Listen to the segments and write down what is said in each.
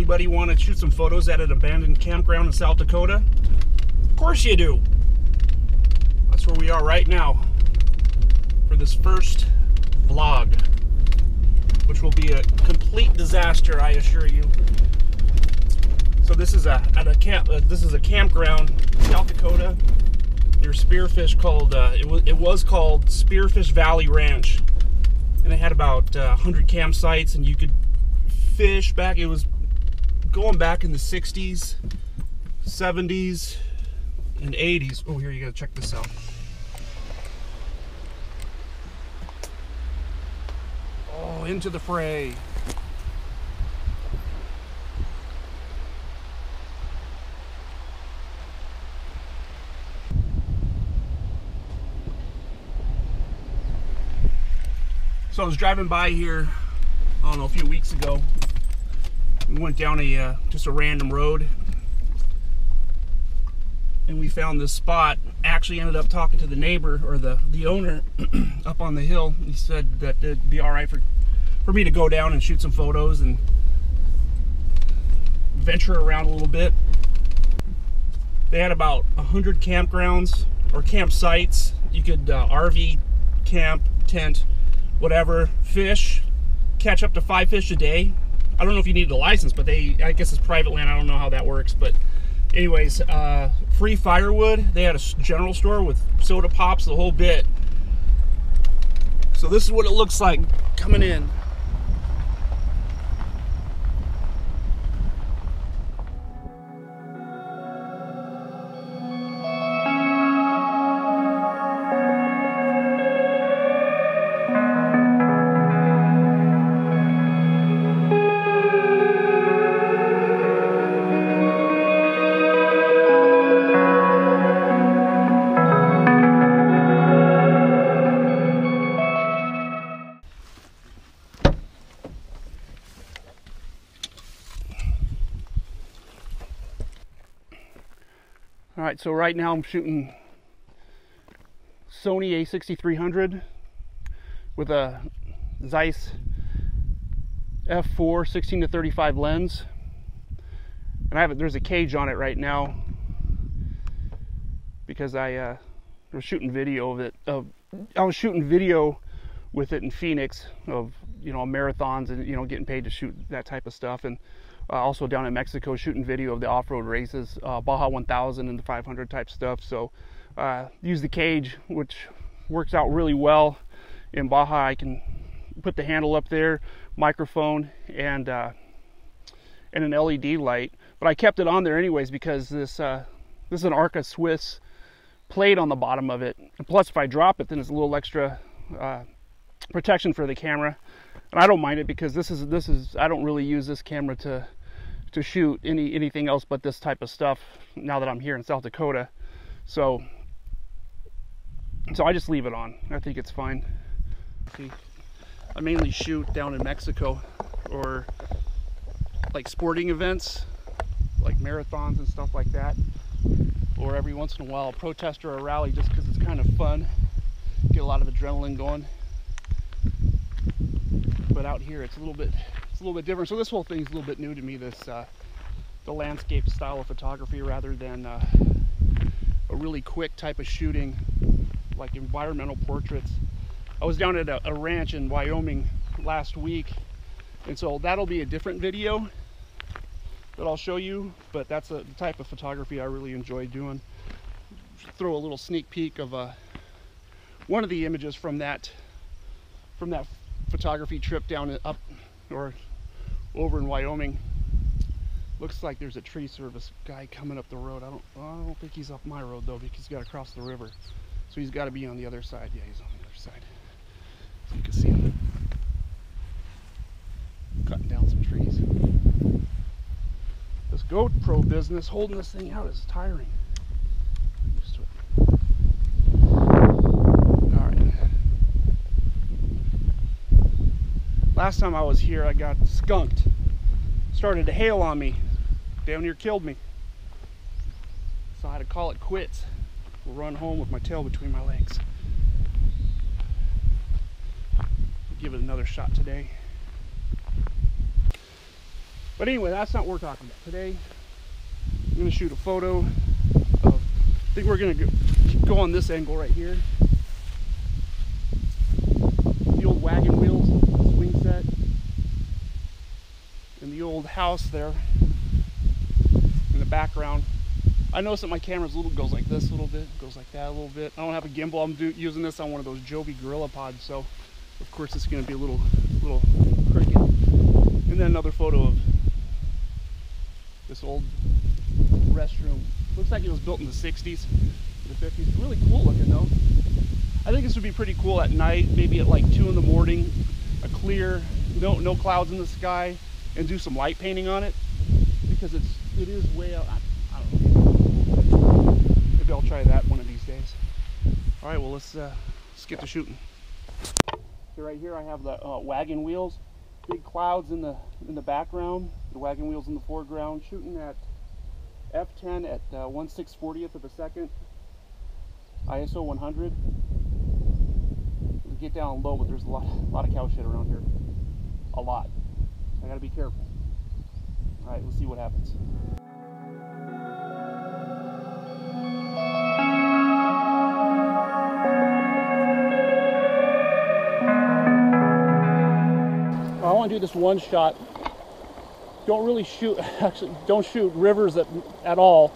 Anybody want to shoot some photos at an abandoned campground in South Dakota? Of course you do. That's where we are right now for this first vlog, which will be a complete disaster, I assure you. So this is a campground, South Dakota, near Spearfish, called it was called Spearfish Valley Ranch, and it had about 100 campsites, and you could fish back. It was going back in the 60s, 70s, and 80s. Oh, here, you gotta check this out. Oh, into the fray. So I was driving by here, I don't know, a few weeks ago. We went down just a random road, and we found this spot. Actually ended up talking to the neighbor, or the owner, up on the hill. He said that it'd be all right for me to go down and shoot some photos and venture around a little bit. They had about 100 campgrounds or campsites. You could RV, camp, tent, whatever, fish, catch up to 5 fish a day. I don't know if you needed a license, but I guess it's private land. I don't know how that works, but anyways, free firewood. They had a general store with soda pops, the whole bit. So this is what it looks like coming in. All right, so right now I'm shooting Sony a6300 with a Zeiss f4 16-35 lens, and there's a cage on it right now because I was shooting video of it. I was shooting video with it in Phoenix of, you know, marathons and, you know, getting paid to shoot that type of stuff, and also down in Mexico shooting video of the off-road races, Baja 1000 and the 500 type stuff. So use the cage, which works out really well. In Baja, I can put the handle up there, microphone, and an LED light. But I kept it on there anyways because this is an Arca Swiss plate on the bottom of it. And plus, if I drop it, then it's a little extra protection for the camera. And I don't mind it because this is I don't really use this camera to shoot anything else but this type of stuff now that I'm here in South Dakota. So I just leave it on. I think it's fine. See, I mainly shoot down in Mexico, or like sporting events, like marathons and stuff like that, or every once in a while a protest or a rally, just because it's kind of fun, get a lot of adrenaline going. But out here it's a little bit different. So this whole thing's a little bit new to me, this the landscape style of photography rather than a really quick type of shooting like environmental portraits. I was down at a ranch in Wyoming last week, and so that'll be a different video that I'll show you, but that's the type of photography I really enjoy doing. Throw a little sneak peek of one of the images from that photography trip down up or over in Wyoming. Looks like there's a tree service guy coming up the road. I don't think he's up my road though, because he's got to cross the river. So he's got to be on the other side. Yeah, he's on the other side. So you can see him cutting down some trees. This GoPro business, holding this thing out, is tiring. I'm used to it. All right. Last time I was here, I got skunked. Started to hail on me. Damn near killed me. So I had to call it quits. Run home with my tail between my legs. Give it another shot today. But anyway, that's not what we're talking about. Today, I'm going to shoot a photo of, I think we're going to go on this angle right here. The old wagon wheels, swing set, and the old house there in the background. I noticed that my camera's goes like this a little bit, goes like that a little bit. I don't have a gimbal. I'm using this on one of those Joby Gorilla Pods, so of course it's going to be a little crooked. And then another photo of this old restroom. Looks like it was built in the 60s, the 50s. Really cool looking though. I think this would be pretty cool at night, maybe at like 2 in the morning, a clear, no clouds in the sky, and do some light painting on it, because it is way out. I don't know. Maybe I'll try that one of these days. All right, well let's get to shooting. So right here I have the wagon wheels, big clouds in the background, the wagon wheels in the foreground, shooting at f10 at 1/640th of a second, ISO 100. It'll get down low, but there's a lot of cow shit around here. A lot. I gotta be careful. All right, let's see what happens. I want to do this one shot. Don't really shoot, actually, don't shoot rivers at all.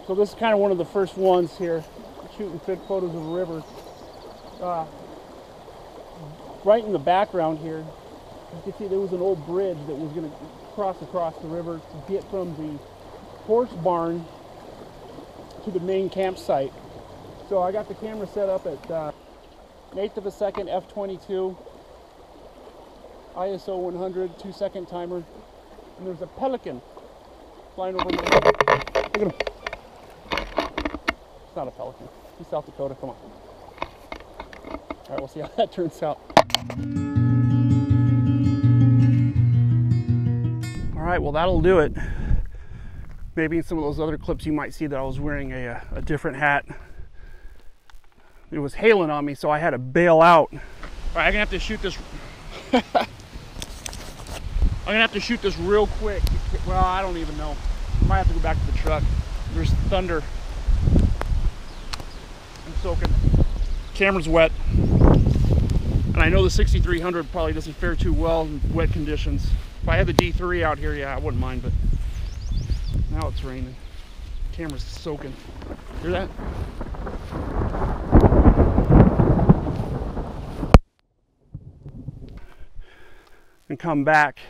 So this is kind of one of the first ones here, shooting photos of a river. Right in the background here, you can see there was an old bridge that was going to cross across the river to get from the horse barn to the main campsite. So I got the camera set up at 1/8 of a second, f22. ISO 100, 2-second timer, and there's a pelican flying over my head. Look at him. It's not a pelican. He's South Dakota. Come on. All right, we'll see how that turns out. All right, well that'll do it. Maybe in some of those other clips you might see that I was wearing a different hat. It was hailing on me, so I had to bail out. All right, I'm gonna have to shoot this. I'm gonna have to shoot this real quick. Well, I don't even know. I might have to go back to the truck. There's thunder. I'm soaking. Camera's wet. And I know the 6300 probably doesn't fare too well in wet conditions. If I had the D3 out here, yeah, I wouldn't mind, but now it's raining. Camera's soaking. Hear that? And come back.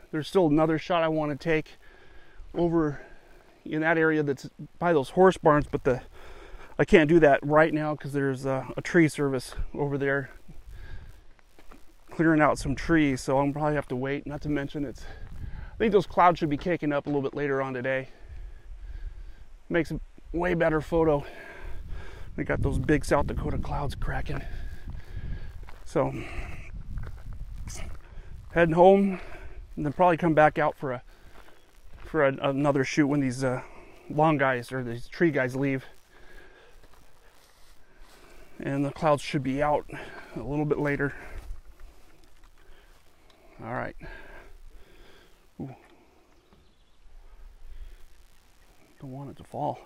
There's still another shot I want to take over in that area that's by those horse barns, but I can't do that right now because there's a tree service over there clearing out some trees, so I'll probably have to wait. Not to mention I think those clouds should be kicking up a little bit later on today. Makes a way better photo. We got those big South Dakota clouds cracking. So heading home, and then probably come back out for another shoot when these long guys or these tree guys leave. And the clouds should be out a little bit later. All right. Ooh. Don't want it to fall.